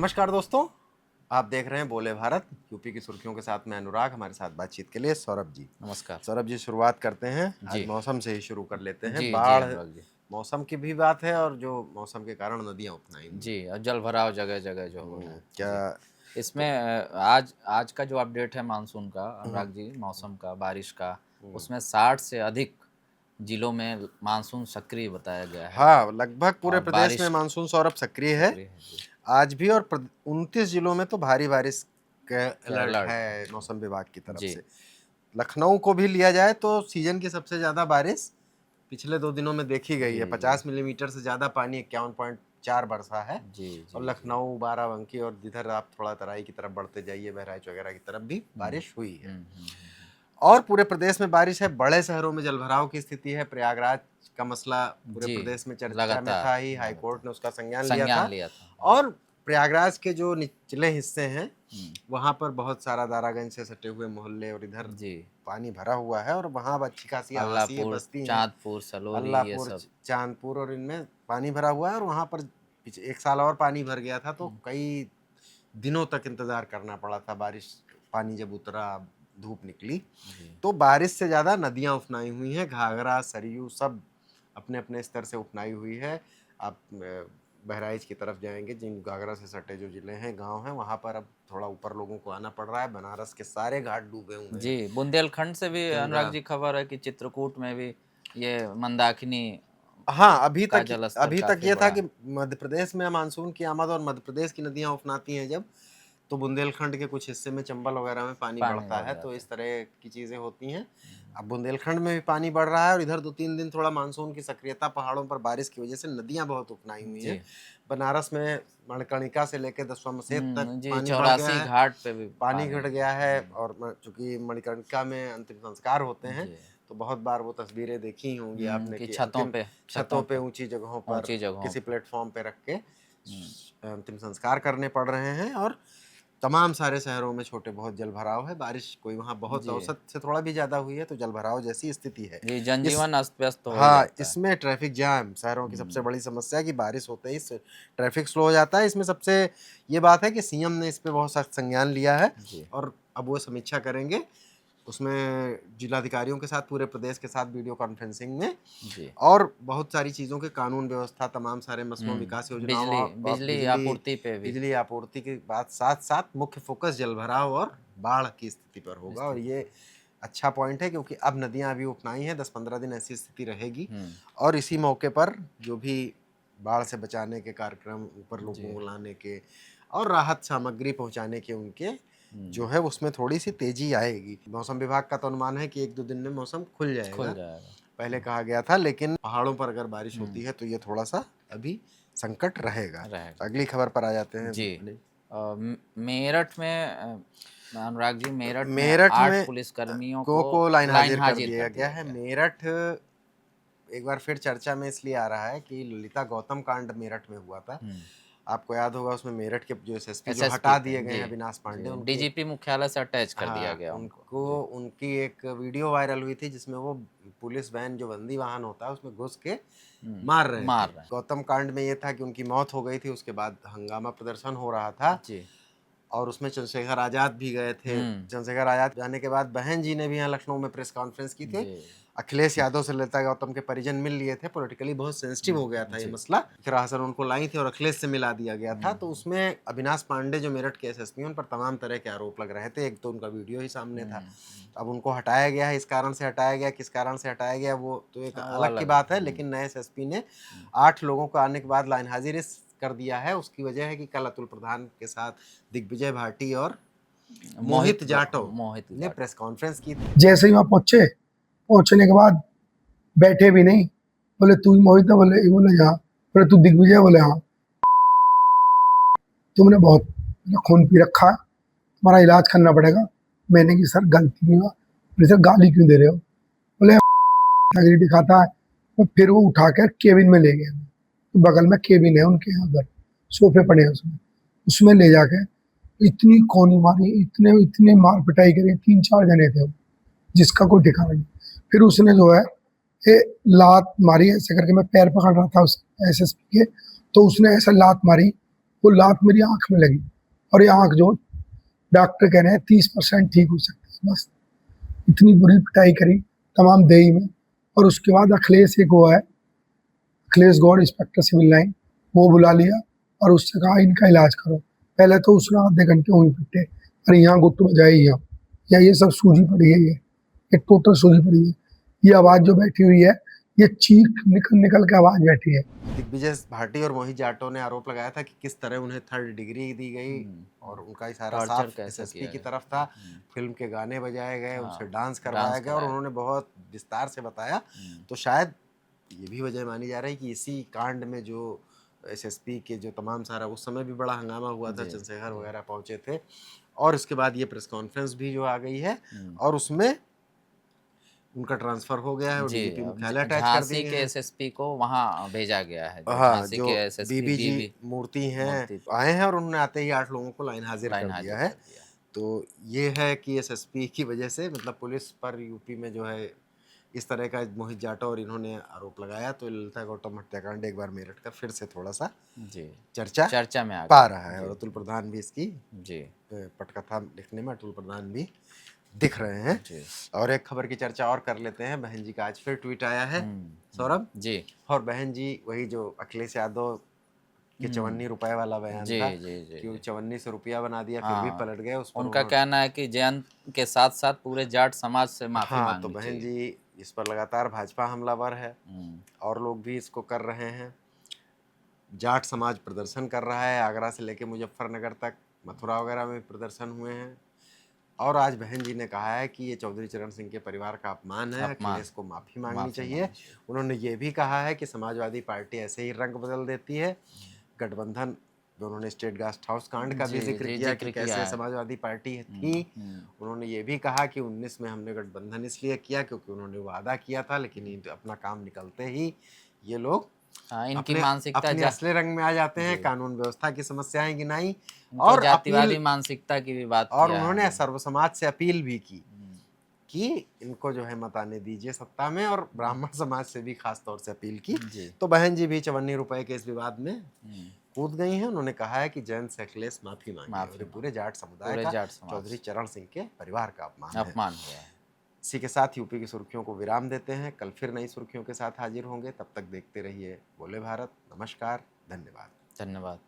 नमस्कार दोस्तों, आप देख रहे हैं बोले भारत। यूपी की सुर्खियों के साथ मैं अनुराग। हमारे साथ बातचीत के लिए सौरभ जी। नमस्कार। सौरभ जी, शुरुआत करते हैं। आज जी मौसम से ही शुरू कर लेते हैं। जी जी बाढ़ अनुराग जी। मौसम की भी बात है और जो मौसम के कारण नदियां उफनाई हुई जी और जल भराव जगह जगह जो हो रहा है क्या जी। तो इसमें आज आज का जो अपडेट है मानसून का, हम्म, अनुराग जी, मौसम का, बारिश का, हम्म। उसमें 60 से अधिक जिलों में मानसून सक्रिय बताया गया है हाँ, लगभग पूरे और प्रदेश में बारिश मानसून सौरभ सक्रिय है सक्रिय है जी। आज भी। और 29 जिलों में तो भारी बारिश का क्या अलर्ट अलर्ट है है मौसम विभाग की तरफ जी से। लखनऊ को भी लिया जाए तो सीजन की सबसे ज्यादा बारिश पिछले 2 दिनों में देखी गई जी है। जी 50 मिलीमीटर से ज्यादा पानी 51.4 बरसा है। जी और जी जी। लखनऊ, बाराबंकी और इधर आप थोड़ा तराई की तरफ बढ़ते जाइए, बहराइच वगैरह की तरफ भी हम्म बारिश हुई है। हम्म हम्म, हम्म। और पूरे प्रदेश में बारिश है। बड़े शहरों में जलभराव की स्थिति है। प्रयागराज का मसला पूरे जी प्रदेश में चर्चा में लगातार था ही। हाई लगातार कोर्ट ने उसका संज्ञान लिया संज्ञान था। लिया था। और प्रयागराज के जो निचले हिस्से हैं हम्म, वहां पर बहुत सारा दारागंज से सटे हुए मोहल्ले और इधर जी पानी भरा हुआ है। और वहां अच्छी खासी आवासीय अल्लाहपुर, बस्ती हैं, चांदपुर, सलोली, ये अल्लाहपुर, सब। चांदपुर, और इनमें पानी भरा हुआ है। और वहां पर एक साल और पानी भर गया था तो कई दिनों तक इंतजार करना पड़ा था। बारिश पानी जब उतरा, धूप निकली, जी तो बारिश से ज़्यादा नदियाँ उफनाई हुई हैं। घाघरा, सरयू सब अपने अपने स्तर से उफनाई हुई है। आप बहराइच की तरफ जाएंगे, जिन घाघरा से सटे जो जिले हैं, गांव हैं, वहाँ पर अब थोड़ा ऊपर लोगों को आना पड़ रहा है। बनारस के सारे घाट डूबे हुए हैं। जी, बुंदेलखंड से भी गंगा, अनुराग जी खबर है कि चित्रकूट में भी ये मंदाकिनी हाँ, का जलस्तर अभी तक काफी ये था बढ़ा कि है। मध्य प्रदेश में मानसून की आमद और मध्य प्रदेश की नदियाँ उफनाती हैं जब, तो बुंदेलखंड के कुछ हिस्से में, चंबल वगैरह में पानी पानी बढ़ता बढ़ है। तो जाता इस तरह की चीज़ें होती हैं। अब बुंदेलखंड में भी पानी बढ़ रहा है और इधर 2-3 दिन थोड़ा मानसून की सक्रियता, पहाड़ों पर बारिश की वजह से नदियाँ बहुत उफनाई है हुई हैं। जी। बनारस में मणिकर्णिका से लेकर दसवां मसेत तक जी, पानी बढ़ गया 84 है, घाट पे भी पानी पानी घट है। गया है। और चूंकि मणिकर्णिका में अंतिम संस्कार होते हैं, जी तो बहुत बार वो तस्वीरें देखी ही होंगी आपने कि कि अंतिम छतों छतों पे, पे, ऊंची जगहों पर, ऊंची जगहों किसी पे। प्लेटफॉर्म पे रख के हम्म, अंतिम संस्कार करने पड़ रहे हैं। और तमाम सारे शहरों में छोटे बहुत जल भराव है। बारिश कोई वहाँ बहुत जी औसत से थोड़ा भी ज़्यादा हुई है तो जल भराव जैसी स्थिति है। जी, इस जनजीवन अस्त व्यस्त तो हो ही हाँ, जाता है। इसमें ट्रैफिक जाम शहरों की सबसे हम्म, बड़ी समस्या है कि बारिश होते ही ट्रैफिक स्लो हो जाता है। इसमें सबसे ये बात है कि सीएम ने इस पे बहुत सख्त संज्ञान लिया है जी और अब वो समीक्षा करेंगे। उसमें जिलाधिकारियों के साथ, पूरे प्रदेश के साथ वीडियो कॉन्फ्रेंसिंग में, जी। और बहुत सारी चीज़ों के कानून व्यवस्था, तमाम सारे मसलों, विकास योजनाओं बिजली और बिजली आपूर्ति पे भी बिजली आपूर्ति के बाद साथ साथ मुख्य फोकस जलभराव और बाढ़ की स्थिति पर होगा। और स्थिति। ये अच्छा पॉइंट है क्योंकि अब नदियां अभी उफनाई हैं, 10-15 दिन ऐसी स्थिति रहेगी। हम्म, और इसी मौके पर जो भी बाढ़ से बचाने के कार्यक्रम, ऊपर लोगों जी को लाने के और राहत सामग्री पहुंचाने के, उनके जो हम्म, है उसमें थोड़ी सी तेजी आएगी। मौसम विभाग का तो अनुमान है कि 1-2 दिन में मौसम खुल खुल जाएगा, जाएगा। पहले कहा गया था। लेकिन पहाड़ों पर अगर बारिश होती हम्म, है तो ये थोड़ा सा अभी संकट रहेगा। रहेगा। अगली खबर पर आ जाते हैं। जी मेरठ में अनुराग जी, मेरठ में मेरठ 8 में पुलिसकर्मियों को को लाइन लाइन हाजिर कर हाजिर दिया कर गया दिया है। गया। मेरठ एक बार फिर चर्चा में इसलिए आ रहा है कि ललिता गौतम कांड मेरठ में हुआ था। आपको याद होगा, उसमें मेरठ के जो एसएसपी जो एसएसपी हटा थे दिए गए जी हैं, अविनाश पांडे, जी, उनके, डीजीपी मुख्यालय से अटैच कर दिया हाँ, गया उनको उनको, जी। उनकी एक वीडियो वायरल हुई थी जिसमें वो पुलिस वैन, जो बंदी वाहन होता है, उसमें घुस के मार रहे थे। मार रहे हैं गौतम कांड में ये था कि उनकी मौत हो गई थी, उसके बाद हंगामा प्रदर्शन हो रहा था जी। और उसमें चंद्रशेखर आज़ाद भी गए थे। चंद्रशेखर आज़ाद जाने के बाद बहन जी ने भी यहाँ लखनऊ में प्रेस कॉन्फ्रेंस की थी। जी अखिलेश यादव से ललिता गौतम के परिजन मिल लिए थे। पॉलिटिकली बहुत सेंसिटिव हो गया था ये जी। मसला। फिर हासन उनको लाई थी और अखिलेश से मिला दिया गया था। तो उसमें अविनाश पांडे जो मेरठ के एसएसपी हैं, उन पर तमाम तरह के आरोप लग रहे थे। एक तो उनका वीडियो ही सामने था। अब उनको हटाया गया है, इस कारण से हटाया गया, किस कारण से हटाया गया वो तो एक हाँ, वो अलग की अलग बात है। है। लेकिन नए एसएसपी ने 8 लोगों को आने के बाद लाइन हाजिर कर दिया है। उसकी वजह है कि कल अतुल प्रधान के साथ दिग्विजय भाटी और मोहित जाटव मोहित ने जाटव प्रेस कॉन्फ्रेंस की थी। जैसे ही वहां पहुंचे, पहुंचने के बाद बैठे भी नहीं, बोले तू मोहित है, बोले बोले हाँ, बोले तू दिग्विजय, बोले हाँ, तुमने बहुत खून पी रखा है, तुम्हारा इलाज करना पड़ेगा। मैंने कि सर गलती नहीं हुआ। बोले सर गाली क्यों दे रहे हो? बोले गिरी दिखाता है। तो फिर वो उठाकर केबिन में ले गए। तो बगल में केबिन है उनके, यहाँ पर सोफे पड़े हैं, उसमें उसमें ले जाके इतनी कोनी मारी, इतने इतने मार पिटाई करी। 3-4 जने थे वो, जिसका कोई ठिकाना नहीं। फिर उसने जो है ये लात मारी, ऐसे करके मैं पैर पकड़ रहा था उस एसएसपी के, तो उसने ऐसा लात मारी, वो लात मेरी आंख में लगी, और ये आंख जो डॉक्टर कह रहे हैं 30% ठीक हो सकती है बस। इतनी बुरी पिटाई करी तमाम देही में। और उसके बाद अखिलेश एक वो है, Akhilesh Gaur, inspector civil line, वो बुला लिया और उससे कहा इनका इलाज करो। पहले तो उसने आधे घंटे वहीं पिटे, अरे यहाँ गुट बजाई, यहाँ या ये सब सूजी पड़ी है, ये टोटल सूजी पड़ी है। ये आवाज जो बैठी हुई है, ये चीख निकल निकल के आवाज बैठी है। दिग्विजय भाटी और मोहित जाटव ने आरोप लगाया था कि किस तरह उन्हें 3rd डिग्री दी गई और उनका इशारा टॉर्चर साफ कैसे एसएसपी किया की गया। तरफ था। फिल्म के गाने बजाए गए, हाँ, उनसे डांस करवाया गया और कराया। उन्होंने बहुत विस्तार से बताया। तो शायद ये भी वजह मानी जा रही है कि इसी कांड में जो एसएसपी के जो तमाम सारा, उस समय भी बड़ा हंगामा हुआ था, जी, चंद्रशेखर वगैरह पहुंचे थे और इसके बाद ये प्रेस कॉन्फ्रेंस भी जो आ गई है और उसमें उनका ट्रांसफर हो गया है और जी, डीजीपी अब मुख्यालय अटैच कर झांसी दिए के गए हैं। एसएसपी को वहाँ भेजा गया है, जो हाँ, झांसी जो के एसएसपी बीबी जी बीबी मूर्ति हैं मूर्ति आए हैं और उन्होंने आते ही 8 लोगों को लाइन हाजिर लाइन कर हाजिर दिया है। कर दिया। तो ये है कि एसएसपी की वजह से मतलब पुलिस पर यूपी में जो है इस तरह का मोहित जाटव और इन्होंने आरोप लगाया, तो ललिता गौतम हत्याकांड एक बार मेरठ का फिर से थोड़ा सा जी, चर्चा में आ पा गया। रहा है और अतुल प्रधान भी इसकी जी, पटकथा लिखने में अतुल प्रधान भी दिख रहे हैं। जी। और एक खबर की चर्चा और कर लेते हैं। बहन जी का आज फिर ट्वीट आया है सौरभ जी, और बहन जी वही जो अखिलेश यादव के 54 रुपए वाला बयान जी, था जी, जी, कि वो जी। 54 से रुपया बना दिया, फिर भी हाँ, पलट गए उस पर उनका उन्होंने। कहना है कि जयंत के साथ साथ पूरे जाट समाज से माफी हाँ, तो मांगनी बहन चाहिए। जी इस पर लगातार भाजपा हमलावर है और लोग भी इसको कर रहे हैं। जाट समाज प्रदर्शन कर रहा है, आगरा से लेके मुजफ्फरनगर तक, मथुरा वगैरह में प्रदर्शन हुए हैं और आज बहन जी ने कहा है कि ये चौधरी चरण सिंह के परिवार का अपमान है, अखिलेश को माफी मांगनी चाहिए। उन्होंने ये भी कहा है कि समाजवादी पार्टी ऐसे ही रंग बदल देती है। गठबंधन, जो उन्होंने स्टेट गेस्ट हाउस कांड का भी जिक्र किया कि कैसे समाजवादी पार्टी थी। उन्होंने ये भी कहा कि 19 में हमने गठबंधन इसलिए किया क्योंकि उन्होंने वादा किया था, लेकिन अपना काम निकलते ही ये लोग इनकी मानसिकता अपने असली रंग में आ जाते हैं, कानून व्यवस्था की समस्याएं गिनाई और जातिवादी मानसिकता की भी बात और उन्होंने सर्व समाज से अपील भी की कि इनको जो है मत आने दीजिए सत्ता में, और ब्राह्मण समाज से भी खास तौर से अपील की। तो बहन जी भी 54 रुपए के इस विवाद में कूद गई हैं। उन्होंने कहा है कि जयंत से अखिलेश माफी मांगे, पूरे जाट समुदाय का चौधरी चरण सिंह के परिवार का अपमान है। इसी के साथ यूपी की सुर्खियों को विराम देते हैं। कल फिर नई सुर्खियों के साथ हाजिर होंगे, तब तक देखते रहिए बोले भारत। नमस्कार, धन्यवाद।